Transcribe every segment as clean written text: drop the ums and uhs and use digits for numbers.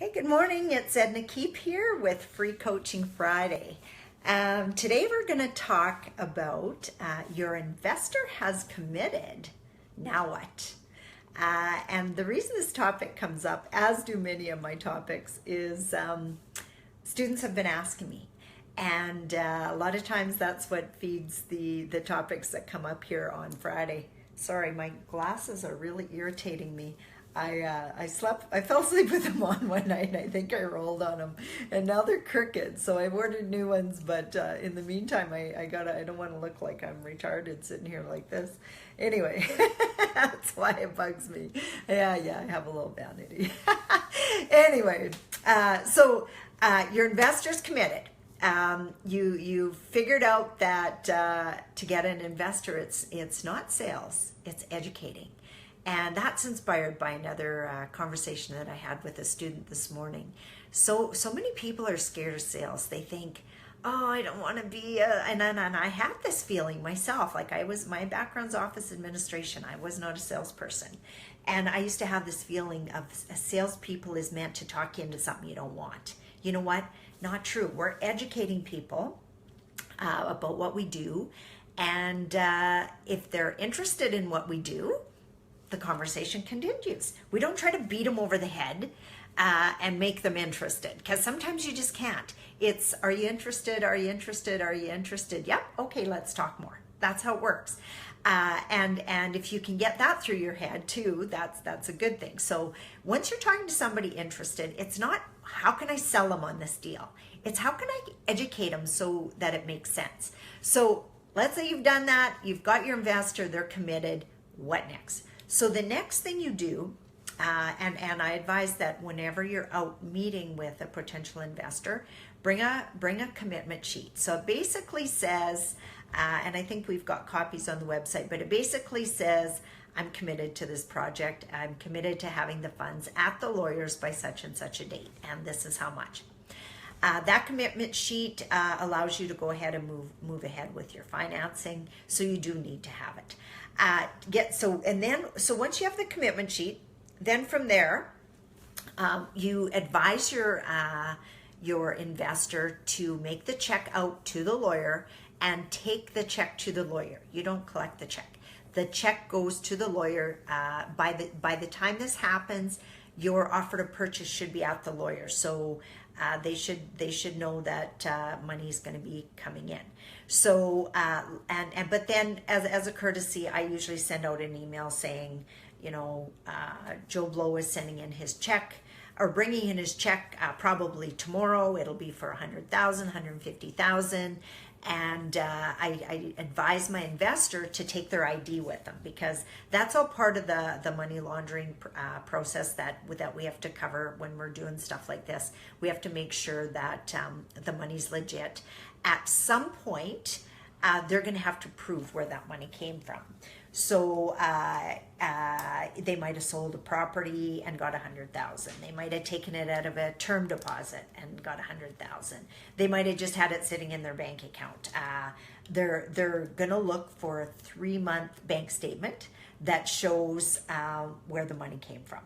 Hey, good morning. It's Edna here with Free Coaching Friday. Today we're going to talk about your investor has committed. Now what? And the reason this topic comes up, as do many of my topics, is students have been asking me. And a lot of times that's what feeds the topics that come up here on Friday. Sorry, my glasses are really irritating me. I fell asleep with them on one night, and I think I rolled on them, and now they're crooked. So I've ordered new ones, but in the meantime, I don't want to look like I'm retarded sitting here like this. Anyway, that's why it bugs me. Yeah, I have a little vanity. Anyway, so your investor's committed. You figured out that to get an investor, it's not sales, it's educating. And that's inspired by another conversation that I had with a student this morning. So many people are scared of sales. They think, oh, I don't want to be and I had this feeling myself. Like my background's office administration. I was not a salesperson. And I used to have this feeling of salespeople is meant to talk you into something you don't want. You know what? Not true. We're educating people about what we do. And if they're interested in what we do, the conversation continues. We don't try to beat them over the head and make them interested, because sometimes you just can't. It's, are you interested? Are you interested? Are you interested? Yep. Okay, let's talk more. That's how it works. And if you can get that through your head too, that's a good thing. So once you're talking to somebody interested, it's not how can I sell them on this deal? It's how can I educate them so that it makes sense. So let's say you've done that, you've got your investor, they're committed. What next? So the next thing you do, and I advise that whenever you're out meeting with a potential investor, bring a commitment sheet. So it basically says, and I think we've got copies on the website, but it basically says, I'm committed to this project. I'm committed to having the funds at the lawyers by such and such a date, and this is how much. That commitment sheet allows you to go ahead and move ahead with your financing, so you do need to have it. So once you have the commitment sheet, then from there, you advise your investor to make the check out to the lawyer and take the check to the lawyer. You don't collect the check. The check goes to the lawyer. By the time this happens, your offer to purchase should be at the lawyer. So they should know that money is going to be coming in. So but then as a courtesy, I usually send out an email saying, Joe Blow is sending in his check or bringing in his check probably tomorrow. It'll be for 100,000, 150,000. And I advise my investor to take their ID with them, because that's all part of the money laundering process that we have to cover when we're doing stuff like this. We have to make sure that the money's legit. At some point, they're going to have to prove where that money came from. So they might have sold a property and got 100,000. They might have taken it out of a term deposit and got 100,000. They might have just had it sitting in their bank account. They're going to look for a 3-month bank statement that shows where the money came from.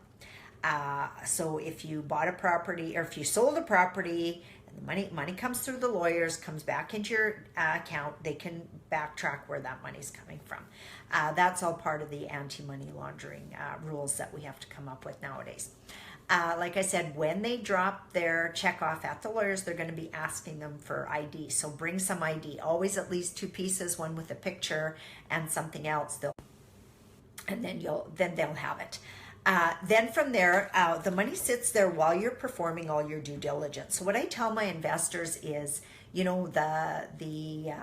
So if you bought a property or if you sold a property, the money comes through the lawyers, comes back into your account, they can backtrack where that money's coming from. That's all part of the anti-money laundering rules that we have to come up with nowadays. Like I said, when they drop their check off at the lawyers, they're going to be asking them for ID. So bring some ID, always at least 2 pieces, one with a picture and something else. Then they'll have it. Then from there, the money sits there while you're performing all your due diligence. So what I tell my investors is, the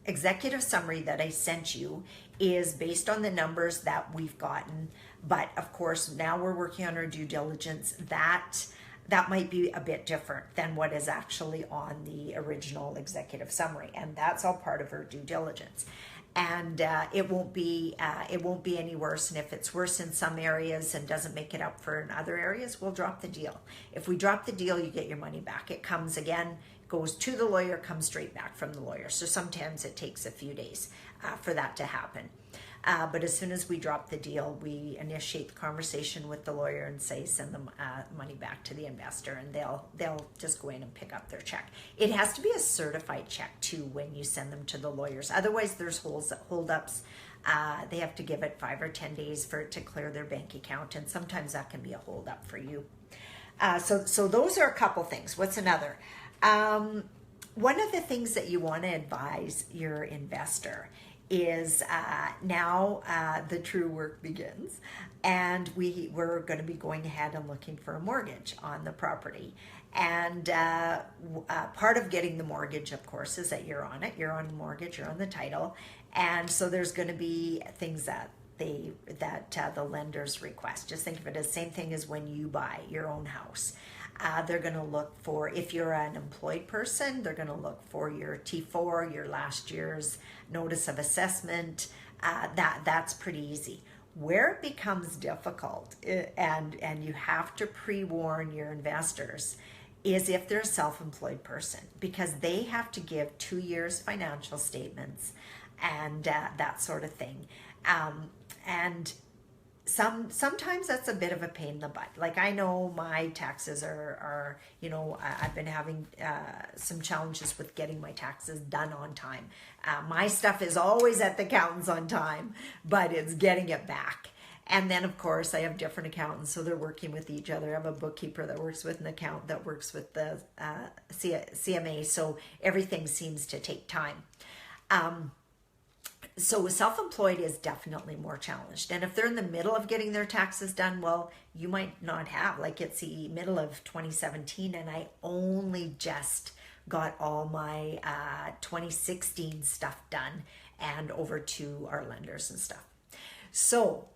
executive summary that I sent you is based on the numbers that we've gotten. But of course, now we're working on our due diligence. That might be a bit different than what is actually on the original executive summary. And that's all part of our due diligence. And it won't be any worse. And if it's worse in some areas and doesn't make it up for in other areas, we'll drop the deal. If we drop the deal, you get your money back. It comes again, goes to the lawyer, comes straight back from the lawyer. So sometimes it takes a few days for that to happen. But as soon as we drop the deal, we initiate the conversation with the lawyer and say, send them money back to the investor, and they'll just go in and pick up their check. It has to be a certified check too when you send them to the lawyers. Otherwise, there's holdups. They have to give it 5 or 10 days for it to clear their bank account, and sometimes that can be a holdup for you. So those are a couple things. What's another? One of the things that you want to advise your investor is now the true work begins, and we're going to be going ahead and looking for a mortgage on the property. And part of getting the mortgage, of course, is that you're on it. You're on the mortgage. You're on the title, and so there's going to be things that the lenders request. Just think of it as the same thing as when you buy your own house. They're going to look for, if you're an employed person, they're going to look for your T4, your last year's notice of assessment. That's pretty easy. Where it becomes difficult, and you have to pre-warn your investors, is if they're a self-employed person, because they have to give 2 years financial statements and that sort of thing. And sometimes that's a bit of a pain in the butt. Like, I know my taxes are I've been having some challenges with getting my taxes done on time. My stuff is always at the accountant's on time, but it's getting it back. And then, of course, I have different accountants, so they're working with each other. I have a bookkeeper that works with an accountant that works with the CMA, so everything seems to take time. So self-employed is definitely more challenged. And if they're in the middle of getting their taxes done, well, you might not have, like, it's the middle of 2017 and I only just got all my 2016 stuff done and over to our lenders and stuff. So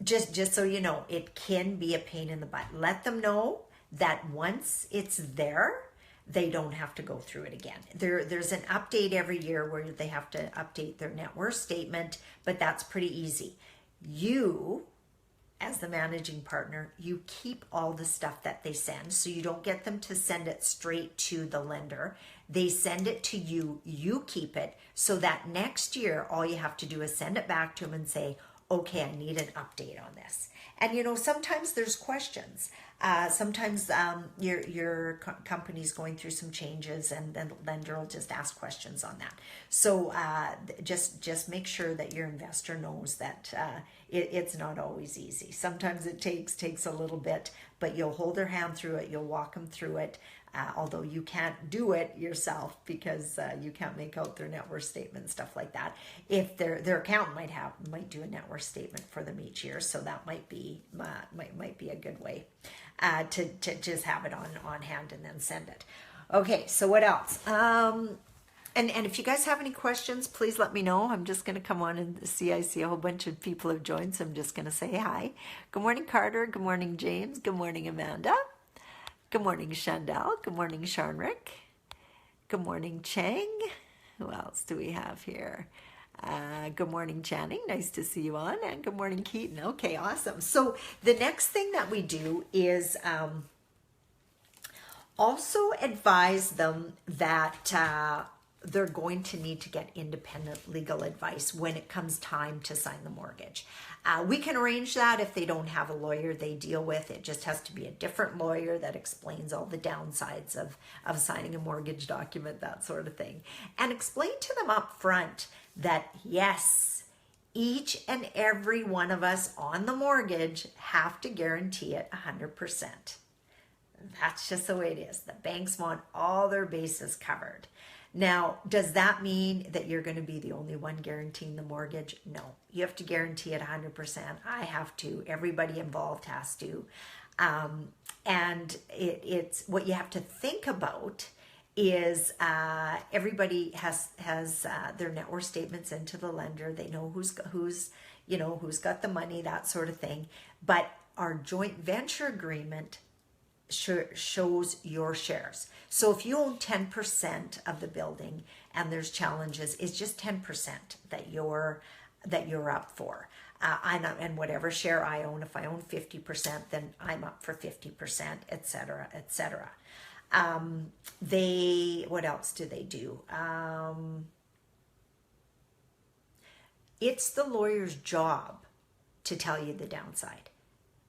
just so you know, it can be a pain in the butt. Let them know that once it's there, they don't have to go through it again. There's an update every year where they have to update their net worth statement, but that's pretty easy. You, as the managing partner, you keep all the stuff that they send, so you don't get them to send it straight to the lender. They send it to you, you keep it, so that next year, all you have to do is send it back to them and say, okay, I need an update on this. And sometimes there's questions. Sometimes your company's going through some changes, and then the lender will just ask questions on that. So just make sure that your investor knows that it's not always easy. Sometimes it takes a little bit, but you'll hold their hand through it. You'll walk them through it. Although you can't do it yourself because you can't make out their net worth statement and stuff like that. If their accountant might do a net worth statement for them each year, so that might be a good way to just have it on hand and then send it. Okay, so what else? And if you guys have any questions, please let me know. I'm just going to come on and see. I see a whole bunch of people have joined, so I'm just going to say hi. Good morning, Carter. Good morning, James. Good morning, Amanda. Good morning, Chandel. Good morning, Sharnrick. Good morning, Chang. Who else do we have here? Good morning, Channing. Nice to see you on. And good morning, Keaton. Okay, awesome. So the next thing that we do is also advise them that they're going to need to get independent legal advice when it comes time to sign the mortgage. We can arrange that if they don't have a lawyer they deal with. It just has to be a different lawyer that explains all the downsides of signing a mortgage document, that sort of thing. And explain to them up front that yes, each and every one of us on the mortgage have to guarantee it 100%. That's just the way it is. The banks want all their bases covered. Now, does that mean that you're going to be the only one guaranteeing the mortgage? No, you have to guarantee it 100%. I have to. Everybody involved has to. And it's what you have to think about is everybody has their net worth statements into the lender. They know who's got the money, that sort of thing. But our joint venture agreement shows your shares. So if you own 10% of the building and there's challenges, it's just 10% that you're up for. And whatever share I own, if I own 50%, then I'm up for 50%, etc., etc. What else do they do? It's the lawyer's job to tell you the downside.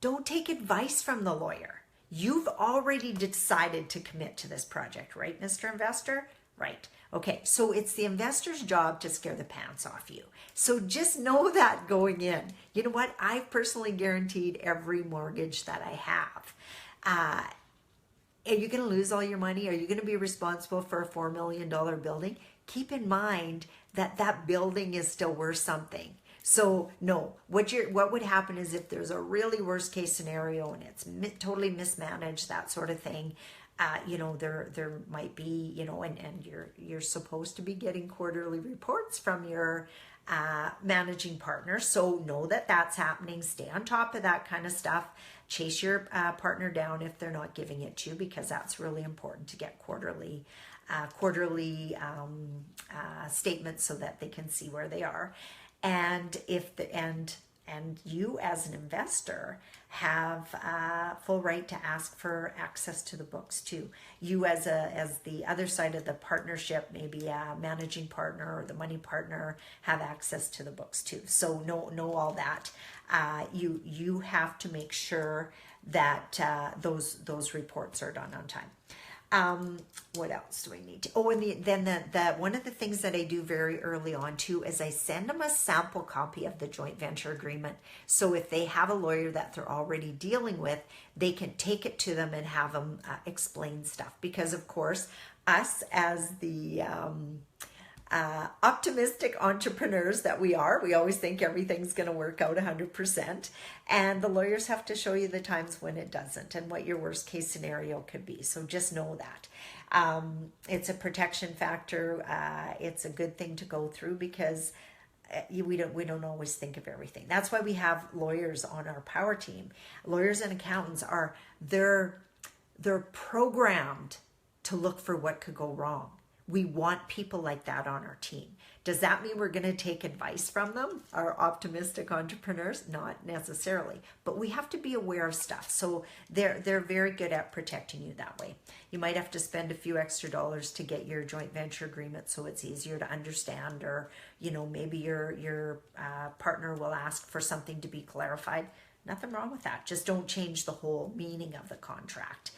Don't take advice from the lawyer. You've already decided to commit to this project, right, Mr. Investor? Right. Okay, so it's the investor's job to scare the pants off you. So just know that going in. You know what? I've personally guaranteed every mortgage that I have. Are you going to lose all your money? Are you going to be responsible for a $4 million building? Keep in mind that that building is still worth something. So no, what would happen is if there's a really worst case scenario and it's totally mismanaged, that sort of thing, there might be, and you're supposed to be getting quarterly reports from your managing partner. So know that that's happening. Stay on top of that kind of stuff. Chase your partner down if they're not giving it to you, because that's really important to get quarterly statements so that they can see where they are. And and you as an investor have full right to ask for access to the books too. You as the other side of the partnership, maybe a managing partner or the money partner, have access to the books too. So know all that. You have to make sure that those reports are done on time. What else do I need to? Oh, and then one of the things that I do very early on too is I send them a sample copy of the joint venture agreement. So if they have a lawyer that they're already dealing with, they can take it to them and have them explain stuff. Because of course, us as the optimistic entrepreneurs that we are, we always think everything's going to work out 100%. And the lawyers have to show you the times when it doesn't and what your worst case scenario could be. So just know that. It's a protection factor. It's a good thing to go through because we don't always think of everything. That's why we have lawyers on our power team. Lawyers and accountants they're programmed to look for what could go wrong. We want people like that on our team. Does that mean we're going to take advice from them, our optimistic entrepreneurs? Not necessarily, but we have to be aware of stuff. So they're very good at protecting you that way. You might have to spend a few extra dollars to get your joint venture agreement so it's easier to understand, or maybe your partner will ask for something to be clarified. Nothing wrong with that. Just don't change the whole meaning of the contract.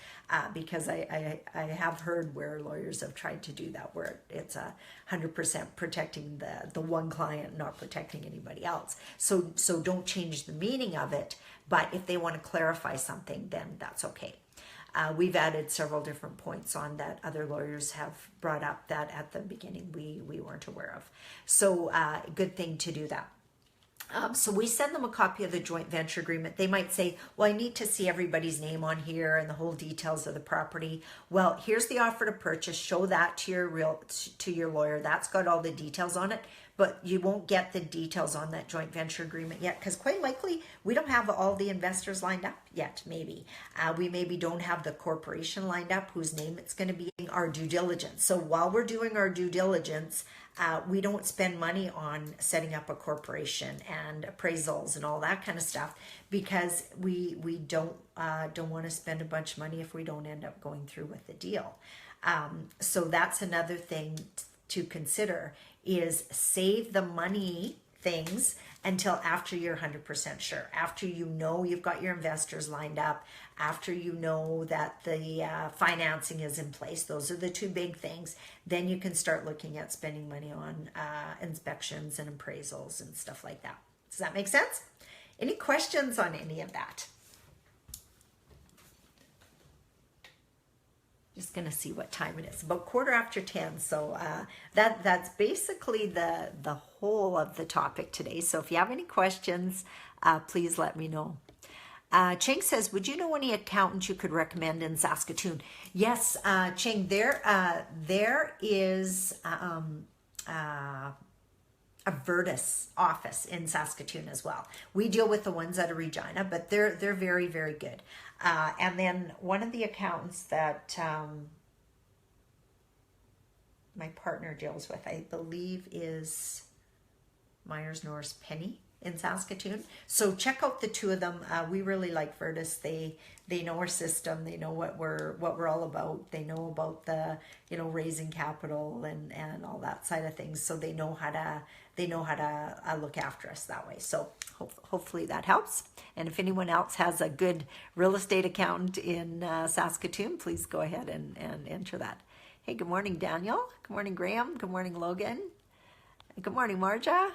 Because I have heard where lawyers have tried to do that, where it's 100% protecting the one client, not protecting anybody else. So don't change the meaning of it. But if they want to clarify something, then that's okay. We've added several different points on that other lawyers have brought up that at the beginning we weren't aware of. So good thing to do that. So we send them a copy of the joint venture agreement. They might say, well, I need to see everybody's name on here and the whole details of the property. Well, here's the offer to purchase. Show that to your lawyer. That's got all the details on it, but you won't get the details on that joint venture agreement yet, because quite likely we don't have all the investors lined up yet. Maybe we maybe don't have the corporation lined up whose name it's going to be in our due diligence. So while we're doing our due diligence, we don't spend money on setting up a corporation and appraisals and all that kind of stuff, because we don't want to spend a bunch of money if we don't end up going through with the deal. So that's another thing to consider, is save the money things until after you're 100% sure, after you've got your investors lined up, after that the financing is in place. Those are the two big things. Then you can start looking at spending money on inspections and appraisals and stuff like that. Does that make sense? Any questions on any of that? Just going to see what time it is. About 10:15. So that's basically the whole of the topic today. So if you have any questions, please let me know. Cheng says, would you know any accountants you could recommend in Saskatoon? Yes, Cheng, there is a Vertus office in Saskatoon as well. We deal with the ones out of Regina, but they're very, very good. And then one of the accountants that my partner deals with, I believe, is Myers Norris Penny in Saskatoon. So check out the two of them. We really like Virtus. They know our system. They know what we're all about. They know about the raising capital and all that side of things. So they know how to look after us that way. So hopefully that helps. And if anyone else has a good real estate accountant in Saskatoon, please go ahead and enter that. Hey, good morning, Daniel. Good morning, Graham. Good morning, Logan. Good morning, Marja.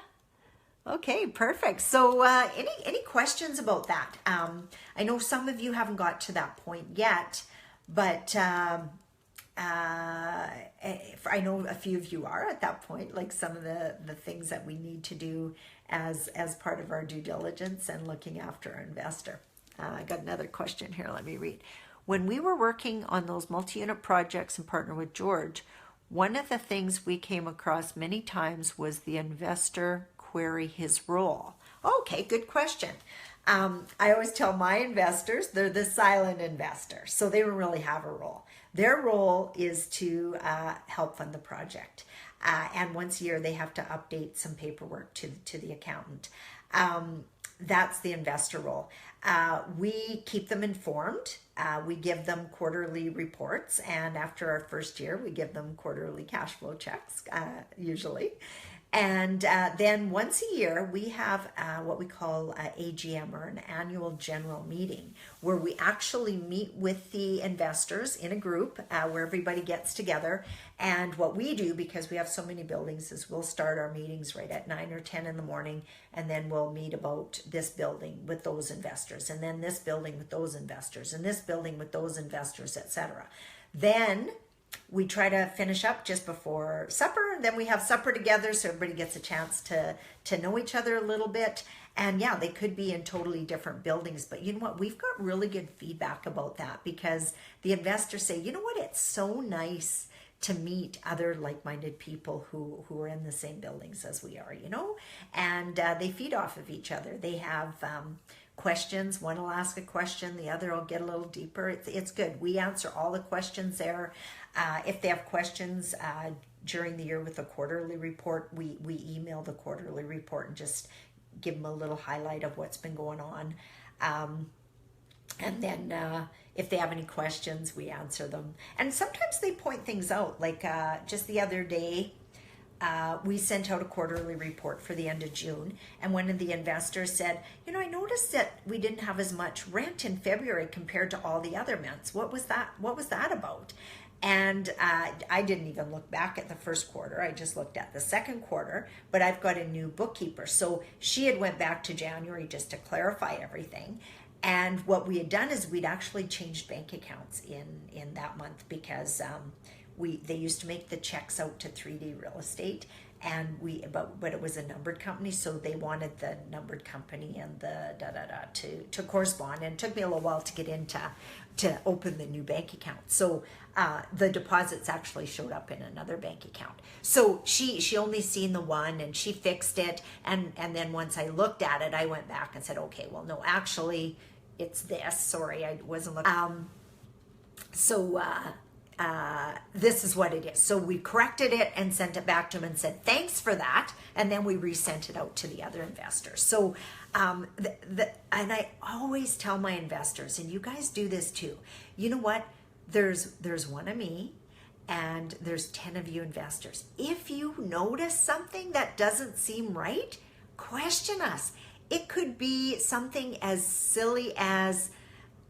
Okay, perfect. So any questions about that? I know some of you haven't got to that point yet, but I know a few of you are at that point, like some of the things that we need to do as part of our due diligence and looking after our investor. I got another question here. Let me read. When we were working on those multi-unit projects and partner with George, one of the things we came across many times was the investor query his role. Okay, good question. I always tell my investors they're the silent investor, so they don't really have a role. Their role is to help fund the project. And once a year, they have to update some paperwork to the accountant. That's the investor role. We keep them informed. We give them quarterly reports. And after our first year, we give them quarterly cash flow checks, usually. And then once a year, we have what we call AGM, or an annual general meeting, where we actually meet with the investors in a group where everybody gets together. And what we do, because we have so many buildings, is we'll start our meetings right at 9 or 10 in the morning, and then we'll meet about this building with those investors, and then this building with those investors, and this building with those investors, etc. Then we try to finish up just before supper, and then we have supper together so everybody gets a chance to know each other a little bit. And yeah, they could be in totally different buildings, but you know what? We've got really good feedback about that, because the investors say, you know what? It's so nice to meet other like-minded people who are in the same buildings as we are, and they feed off of each other. They have questions. One will ask a question, the other will get a little deeper. It's good. We answer all the questions there. If they have questions during the year with a quarterly report, we email the quarterly report and just give them a little highlight of what's been going on. And then if they have any questions, we answer them. And sometimes they point things out. Like just the other day, we sent out a quarterly report for the end of June, and one of the investors said, I noticed that we didn't have as much rent in February compared to all the other months. What was that about? And I didn't even look back at the first quarter. I just looked at the second quarter, but I've got a new bookkeeper. So she had went back to January just to clarify everything. And what we had done is we'd actually changed bank accounts in that month, because they used to make the checks out to 3D Real Estate, and but it was a numbered company, so they wanted the numbered company and the to correspond. And it took me a little while to get into to open the new bank account. So the deposits actually showed up in another bank account. So she only seen the one, and she fixed it. And then once I looked at it, I went back and said, okay, well, no, actually it's this. Sorry, I wasn't looking. This is what it is. So we corrected it and sent it back to him and said, thanks for that. And then we resent it out to the other investors. So, and I always tell my investors, and you guys do this too, you know what? There's one of me, and there's 10 of you investors. If you notice something that doesn't seem right, question us. It could be something as silly as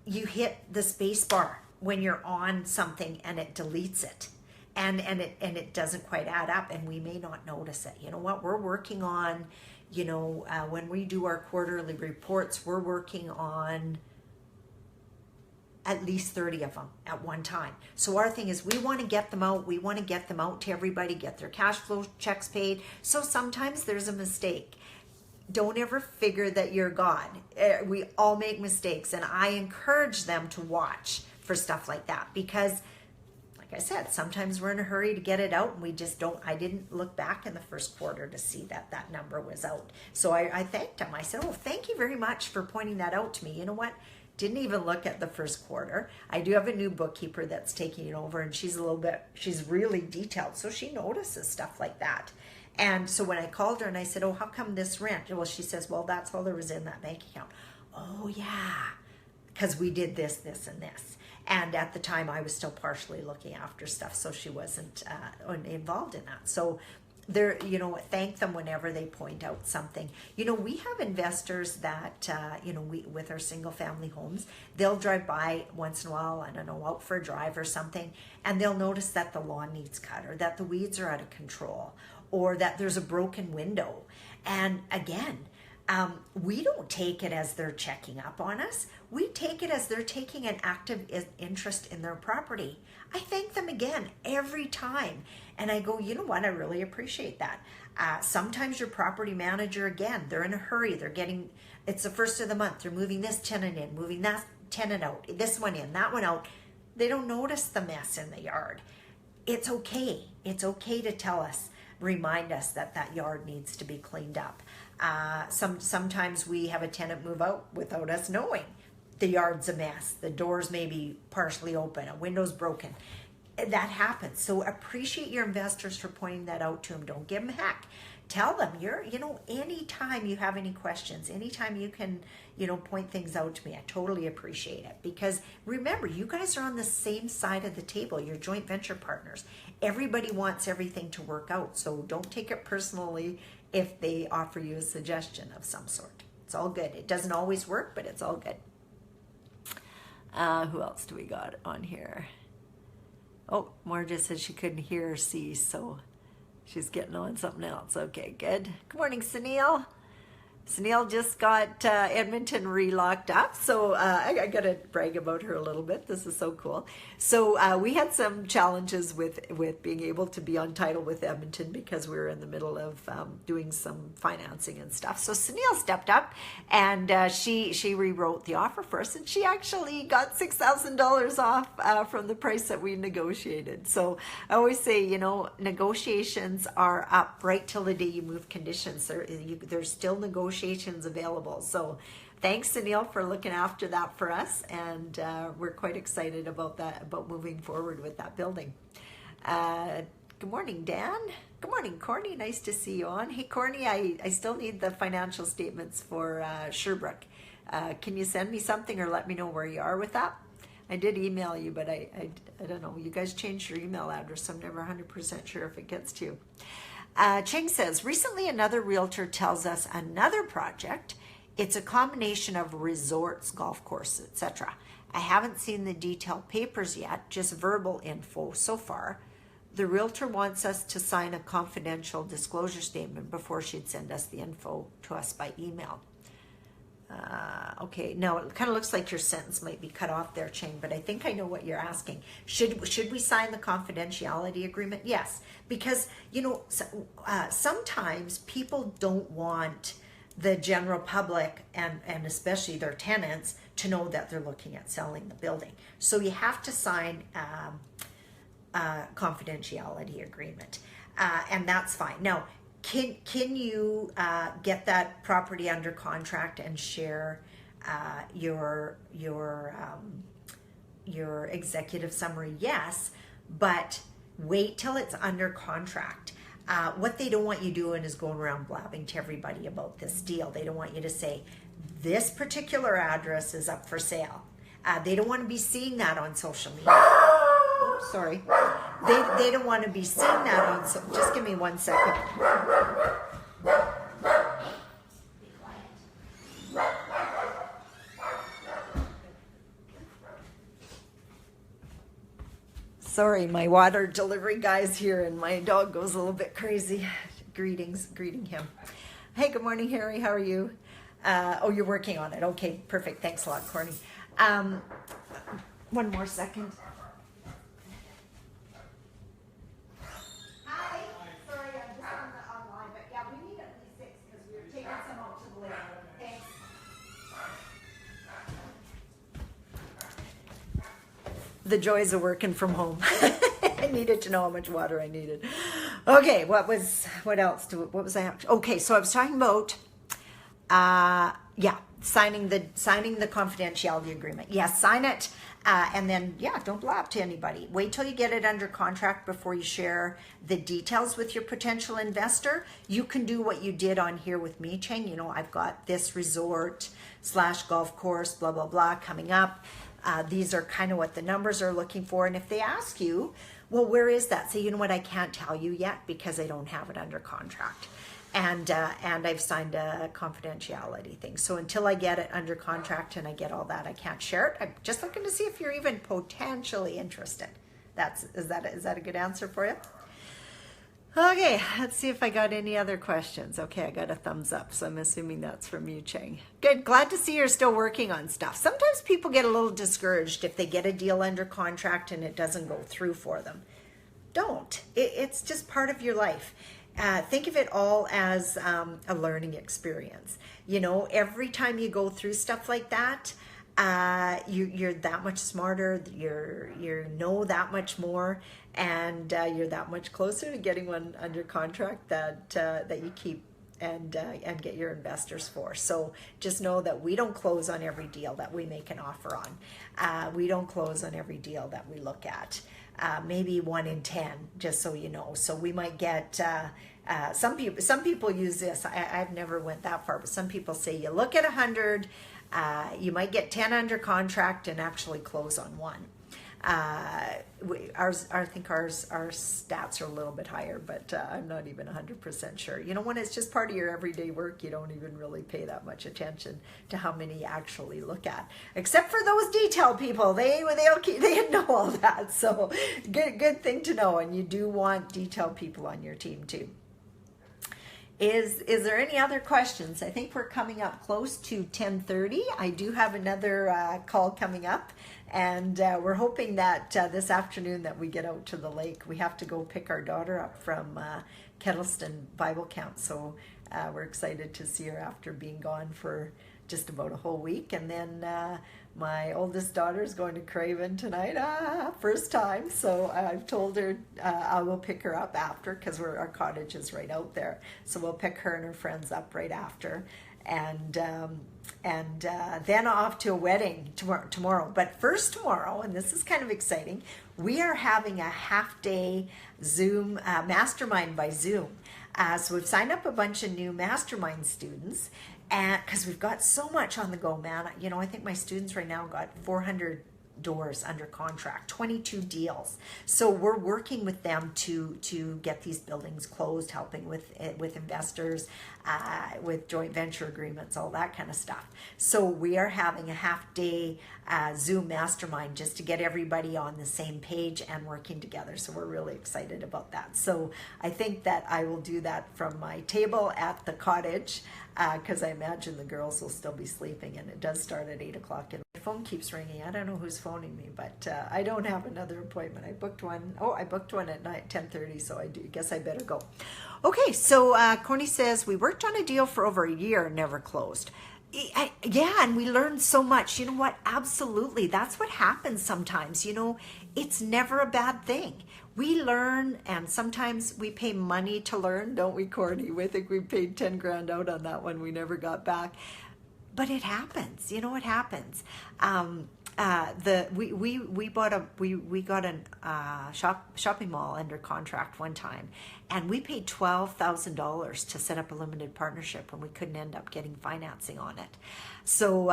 you hit the space bar when you're on something and it deletes it, and it doesn't quite add up, and we may not notice it. You know what? We're working on, when we do our quarterly reports, we're working on at least 30 of them at one time. So our thing is, we want to get them out. We want to get them out to everybody, get their cash flow checks paid. So sometimes there's a mistake. Don't ever figure that you're God. We all make mistakes, and I encourage them to watch for stuff like that, because like I said, sometimes we're in a hurry to get it out, and we just don't. I didn't look back in the first quarter to see that number was out. So I thanked him. I said, oh, thank you very much for pointing that out to me. You know what? Didn't even look at the first quarter. I do have a new bookkeeper that's taking it over, and she's really detailed, so she notices stuff like that. And so when I called her and I said, oh, how come this rent? Well, she says, well, that's all there was in that bank account. Oh, yeah, because we did this, this, and this. And at the time, I was still partially looking after stuff, so she wasn't involved in that. So there, thank them whenever they point out something. We have investors that, we with our single family homes, they'll drive by once in a while, I don't know, out for a drive or something, and they'll notice that the lawn needs cut, or that the weeds are out of control, or that there's a broken window. And again, we don't take it as they're checking up on us. We take it as they're taking an active interest in their property. I thank them again every time. And I go, you know what? I really appreciate that. Sometimes your property manager, again, they're in a hurry. It's the first of the month. They're moving this tenant in, moving that tenant out, this one in, that one out. They don't notice the mess in the yard. It's okay. It's okay to tell us, remind us that yard needs to be cleaned up. Sometimes we have a tenant move out without us knowing. The yard's a mess. The doors may be partially open. A window's broken. That happens. So appreciate your investors for pointing that out to them. Don't give them heck. Tell them anytime you have any questions, anytime you can, point things out to me, I totally appreciate it. Because remember, you guys are on the same side of the table. You're joint venture partners. Everybody wants everything to work out. So don't take it personally if they offer you a suggestion of some sort. It's all good. It doesn't always work, but it's all good. Who else do we got on here? Oh, Marja says she couldn't hear or see, so she's getting on something else. Okay, good. Good morning, Sunil. Sunil just got Edmonton re-locked up, so I got to brag about her a little bit. This is so cool. So we had some challenges with being able to be on title with Edmonton because we were in the middle of doing some financing and stuff. So Sunil stepped up and she rewrote the offer for us, and she actually got $6,000 off from the price that we negotiated. So I always say, negotiations are up right till the day you move conditions. There's still negotiations available. So thanks, Sunil, for looking after that for us, and we're quite excited about moving forward with that building. Good morning, Dan. Good morning, Corny. Nice to see you on. Hey, Corny, I still need the financial statements for Sherbrooke. Can you send me something or let me know where you are with that? I did email you, but I don't know. You guys changed your email address, so I'm never 100% sure if it gets to you. Cheng says, recently another realtor tells us another project. It's a combination of resorts, golf courses, etc. I haven't seen the detailed papers yet, just verbal info so far. The realtor wants us to sign a confidential disclosure statement before she'd send us the info to us by email. Okay, now it kind of looks like your sentence might be cut off there, Cheng, but I think I know what you're asking. Should we sign the confidentiality agreement? Yes, because, sometimes people don't want the general public and especially their tenants to know that they're looking at selling the building. So you have to sign a confidentiality agreement, and that's fine. Now, Can you get that property under contract and share your executive summary? Yes, but wait till it's under contract. What they don't want you doing is going around blabbing to everybody about this deal. They don't want you to say, this particular address is up for sale. They don't want to be seeing that on social media. Oh, sorry. They don't want to be seeing that on, just give me 1 second. Sorry, my water delivery guy's here and my dog goes a little bit crazy. Greeting him. Hey, good morning, Harry. How are you? Oh, you're working on it. Okay, perfect. Thanks a lot, Corny. One more second. The joys of working from home. I needed to know how much water I needed. Okay, what was I? Okay, so I was talking about, signing the confidentiality agreement. Yes, sign it, and then don't blab to anybody. Wait till you get it under contract before you share the details with your potential investor. You can do what you did on here with me, Cheng. You know, I've got this resort / golf course, blah blah blah, coming up. These are kind of what the numbers are looking for. And if they ask you, well, where is that? Say, you know what, I can't tell you yet because I don't have it under contract. And I've signed a confidentiality thing. So until I get it under contract and I get all that, I can't share it. I'm just looking to see if you're even potentially interested. Is that a good answer for you? Okay, let's see if I got any other questions. Okay, I got a thumbs up, so I'm assuming that's from you, Cheng. Good, glad to see you're still working on stuff. Sometimes people get a little discouraged if they get a deal under contract and it doesn't go through for them. Don't. It's just part of your life. Think of it all as a learning experience. You know, every time you go through stuff like that, you're that much smarter. You know that much more, and you're that much closer to getting one under contract that you keep and get your investors for. So just know that we don't close on every deal that we make an offer on. We don't close on every deal that we look at. Maybe 1 in 10, just so you know. So we might get some people use this. I've never went that far, but some people say you look at 100, you might get 10 under contract and actually close on 1. I think our stats are a little bit higher, but I'm not even 100% sure. You know, when it's just part of your everyday work, you don't even really pay that much attention to how many you actually look at, except for those detail people. They know all that. So good thing to know. And you do want detail people on your team too. Is there any other questions? I think we're coming up close to 10:30. I do have another call coming up, and we're hoping that this afternoon that we get out to the lake. We have to go pick our daughter up from Kettleston Bible Camp, so we're excited to see her after being gone for just about a whole week. And then my oldest daughter is going to Craven tonight, first time. So I've told her I will pick her up after, because our cottage is right out there. So we'll pick her and her friends up right after, and then off to a wedding tomorrow. But first tomorrow, and this is kind of exciting, we are having a half-day Zoom mastermind by Zoom. So we've signed up a bunch of new mastermind students, and because we've got so much on the go, man. You know, I think my students right now got 400 doors under contract, 22 deals. So we're working with them to get these buildings closed, helping with investors, with joint venture agreements, all that kind of stuff. So we are having a half-day Zoom mastermind just to get everybody on the same page and working together. So we're really excited about that. So I think that I will do that from my table at the cottage, because I imagine the girls will still be sleeping, and it does start at 8 o'clock. And my phone keeps ringing. I don't know who's phoning me, but I don't have another appointment. I booked one at night, 10:30, so I guess I better go. Okay, so Corny says, we worked on a deal for over a year and never closed. Yeah, and we learned so much. You know what? Absolutely. That's what happens sometimes. You know, it's never a bad thing. We learn, and sometimes we pay money to learn, don't we, Corny? I think we paid 10 grand out on that one. We never got back. But it happens. You know, it happens. We got a shopping mall under contract one time, and we paid $12,000 to set up a limited partnership, and we couldn't end up getting financing on it. So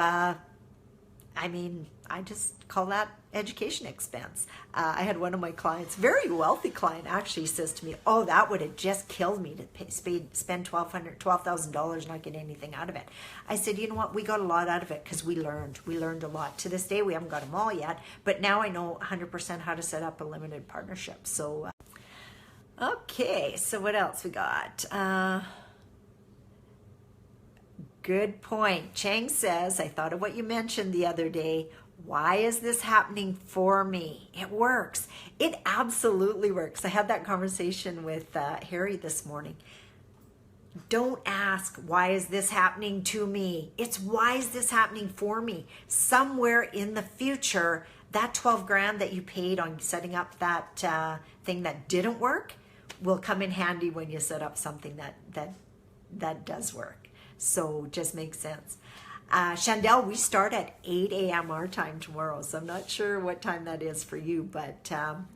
I mean, I just call that education expense. I had one of my clients, very wealthy client, actually says to me, oh, that would have just killed me to spend $12,000 not get anything out of it. I said, you know what, we got a lot out of it because we learned a lot. To this day, we haven't got them all yet, but now I know 100% how to set up a limited partnership. So, okay, so what else we got? Good point. Chang says, I thought of what you mentioned the other day. Why is this happening for me? It works. It absolutely works. I had that conversation with Harry this morning. Don't ask, why is this happening to me? It's, why is this happening for me? Somewhere in the future, that 12 grand that you paid on setting up that thing that didn't work will come in handy when you set up something that does work. So just makes sense. Chandel, we start at 8 a.m. our time tomorrow, so I'm not sure what time that is for you, but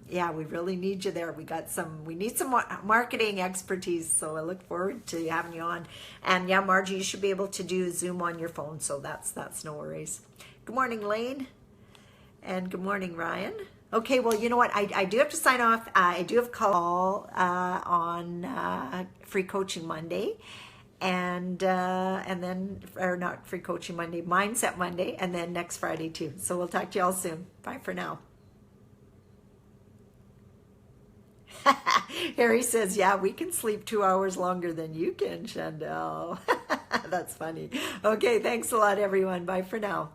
yeah, we really need you there. We need some marketing expertise, so I look forward to having you on. And yeah, Margie, you should be able to do Zoom on your phone, so that's no worries. Good morning, Lane, and good morning, Ryan. Okay, well, you know what? I do have to sign off. I do have a call on Free Coaching Monday, and then, or not Free Coaching Monday, Mindset Monday, and then next Friday too. So we'll talk to you all soon. Bye for now. Harry says, yeah, we can sleep 2 hours longer than you can, Chandel. That's funny. Okay, thanks a lot, everyone. Bye for now.